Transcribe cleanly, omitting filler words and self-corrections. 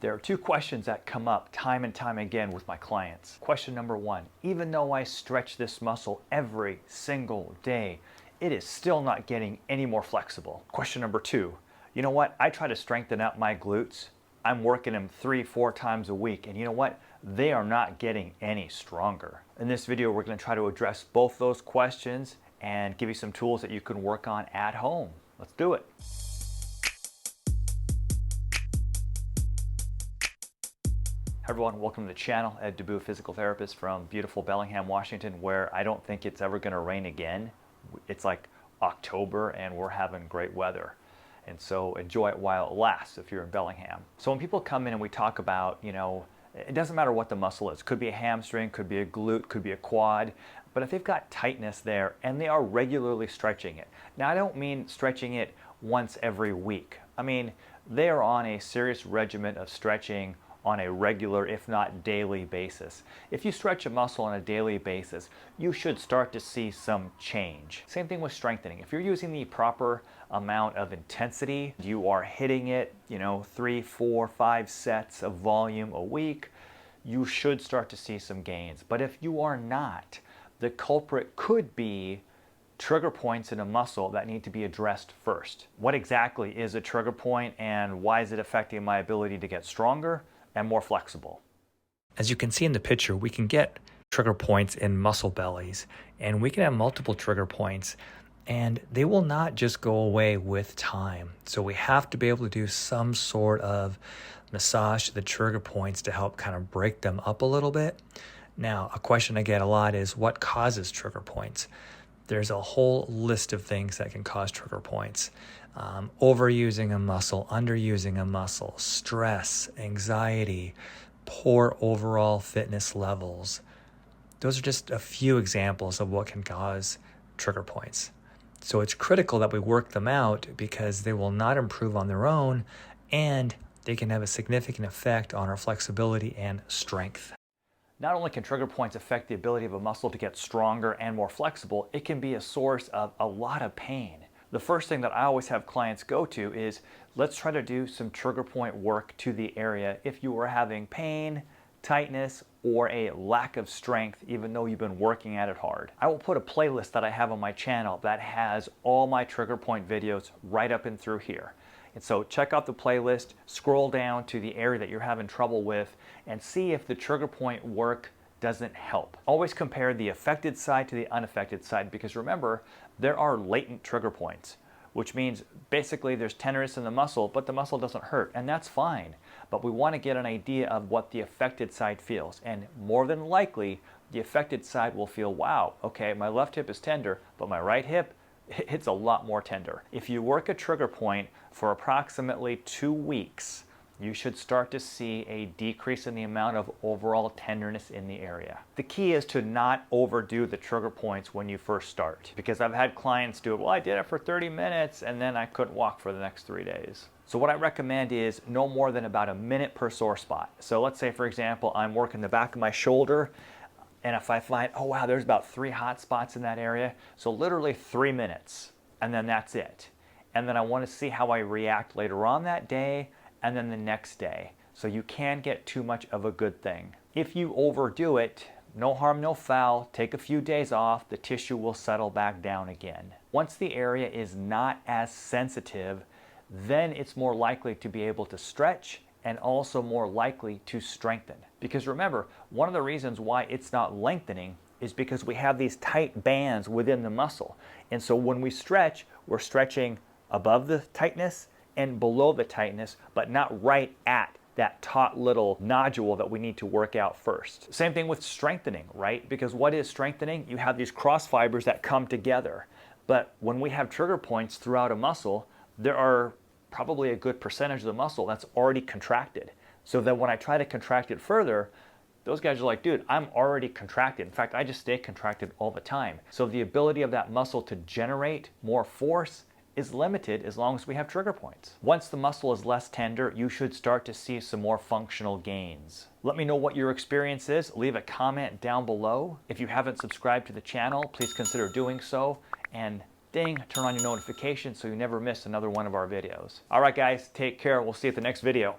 There are two questions that come up time and time again with my clients. Question number one, even though I stretch this muscle every single day, it is still not getting any more flexible. Question number two, you know what? I try to strengthen up my glutes. I'm working them 3-4 times a week, and you know what? They are not getting any stronger. In this video, we're going to try to address both those questions and give you some tools that you can work on at home. Let's do it. Hi everyone, welcome to the channel. Ed Dubu, physical therapist from beautiful Bellingham, Washington, where I don't think it's ever going to rain again. It's like October and we're having great weather. And so enjoy it while it lasts if you're in Bellingham. So when people come in and we talk about, it doesn't matter what the muscle is. Could be a hamstring, could be a glute, could be a quad. But if they've got tightness there and they are regularly stretching it. Now I don't mean stretching it once every week. I mean, they are on a serious regimen of stretching on a regular, if not daily basis. If you stretch a muscle on a daily basis, you should start to see some change. Same thing with strengthening. If you're using the proper amount of intensity, you are hitting it, 3, 4, 5 sets of volume a week, you should start to see some gains. But if you are not, the culprit could be trigger points in a muscle that need to be addressed first. What exactly is a trigger point and why is it affecting my ability to get stronger and more flexible? As you can see in the picture, we can get trigger points in muscle bellies, and we can have multiple trigger points, and they will not just go away with time. So we have to be able to do some sort of massage to the trigger points to help kind of break them up a little bit. Now, a question I get a lot is what causes trigger points? There's a whole list of things that can cause trigger points. Overusing a muscle, underusing a muscle, stress, anxiety, poor overall fitness levels. Those are just a few examples of what can cause trigger points. So it's critical that we work them out because they will not improve on their own and they can have a significant effect on our flexibility and strength. Not only can trigger points affect the ability of a muscle to get stronger and more flexible, it can be a source of a lot of pain. The first thing that I always have clients go to is, let's try to do some trigger point work to the area if you are having pain, tightness, or a lack of strength, even though you've been working at it hard. I will put a playlist that I have on my channel that has all my trigger point videos right up and through here. And so check out the playlist, scroll down to the area that you're having trouble with, and see if the trigger point work doesn't help. Always compare the affected side to the unaffected side, because remember, there are latent trigger points, which means basically there's tenderness in the muscle, but the muscle doesn't hurt, and that's fine. But we want to get an idea of what the affected side feels, and more than likely, the affected side will feel, wow, okay, my left hip is tender, but my right hip, it's a lot more tender. If you work a trigger point for approximately 2 weeks, you should start to see a decrease in the amount of overall tenderness in the area. The key is to not overdo the trigger points when you first start, because I've had clients do it, well, I did it for 30 minutes and then I couldn't walk for the next 3 days. So what I recommend is no more than about a minute per sore spot. So let's say, for example, I'm working the back of my shoulder, and if I find, oh wow, there's about 3 hot spots in that area, so literally 3 minutes, and then that's it. And then I want to see how I react later on that day, and then the next day. So you can get too much of a good thing. If you overdo it, no harm, no foul, take a few days off, the tissue will settle back down again. Once the area is not as sensitive, then it's more likely to be able to stretch and also more likely to strengthen. Because remember, one of the reasons why it's not lengthening is because we have these tight bands within the muscle. And so when we stretch, we're stretching above the tightness and below the tightness, but not right at that taut little nodule that we need to work out first. Same thing with strengthening, right? Because what is strengthening? You have these cross fibers that come together. But when we have trigger points throughout a muscle, there are probably a good percentage of the muscle that's already contracted. So that when I try to contract it further, those guys are like, dude, I'm already contracted. In fact, I just stay contracted all the time. So the ability of that muscle to generate more force is limited as long as we have trigger points. Once the muscle is less tender, you should start to see some more functional gains. Let me know what your experience is. Leave a comment down below. If you haven't subscribed to the channel, please consider doing so. And ding, turn on your notifications so you never miss another one of our videos. All right, guys, take care. We'll see you at the next video.